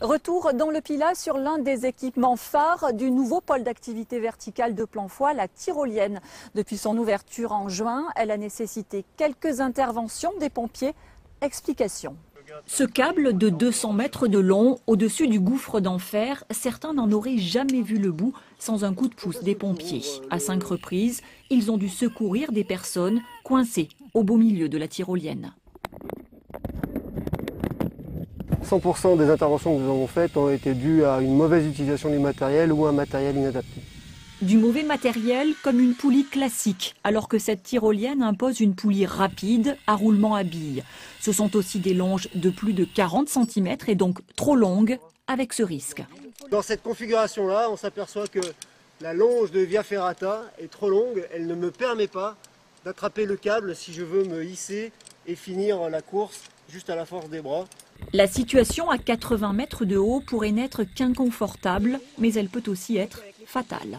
Retour dans le Pilat sur l'un des équipements phares du nouveau pôle d'activité verticale de Plancfoy, la tyrolienne. Depuis son ouverture en juin, elle a nécessité quelques interventions des pompiers. Explication. Ce câble de 200 mètres de long, au-dessus du gouffre d'enfer, certains n'en auraient jamais vu le bout sans un coup de pouce des pompiers. À 5 reprises, ils ont dû secourir des personnes coincées au beau milieu de la tyrolienne. 100% des interventions que nous avons faites ont été dues à une mauvaise utilisation du matériel ou un matériel inadapté. Du mauvais matériel comme une poulie classique, alors que cette tyrolienne impose une poulie rapide à roulement à billes. Ce sont aussi des longes de plus de 40 cm et donc trop longues avec ce risque. Dans cette configuration-là, on s'aperçoit que la longe de Via Ferrata est trop longue. Elle ne me permet pas d'attraper le câble si je veux me hisser et finir la course juste à la force des bras. La situation à 80 mètres de haut pourrait n'être qu'inconfortable, mais elle peut aussi être fatale.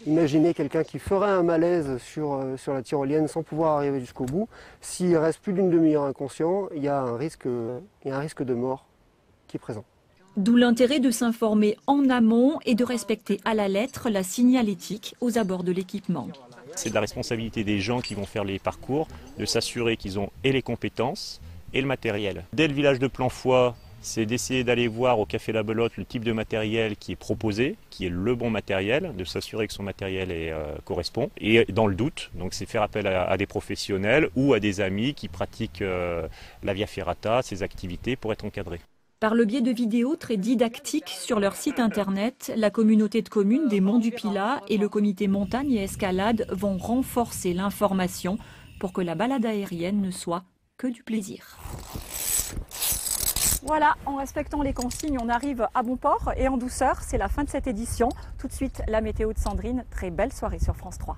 Imaginez quelqu'un qui ferait un malaise sur la tyrolienne sans pouvoir arriver jusqu'au bout. S'il reste plus d'une demi-heure inconscient, il y a un risque de mort qui est présent. D'où l'intérêt de s'informer en amont et de respecter à la lettre la signalétique aux abords de l'équipement. C'est de la responsabilité des gens qui vont faire les parcours, de s'assurer qu'ils ont et les compétences et le matériel. Dès le village de Plancfoy, c'est d'essayer d'aller voir au Café La Belote le type de matériel qui est proposé, qui est le bon matériel, de s'assurer que son matériel correspond. Et dans le doute, donc c'est faire appel à des professionnels ou à des amis qui pratiquent la Via Ferrata, ces activités pour être encadrés. Par le biais de vidéos très didactiques sur leur site internet, la communauté de communes des Monts du Pilat et le comité montagne et escalade vont renforcer l'information pour que la balade aérienne ne soit que du plaisir. Voilà, en respectant les consignes, on arrive à bon port et en douceur. C'est la fin de cette édition. Tout de suite, la météo de Sandrine. Très belle soirée sur France 3.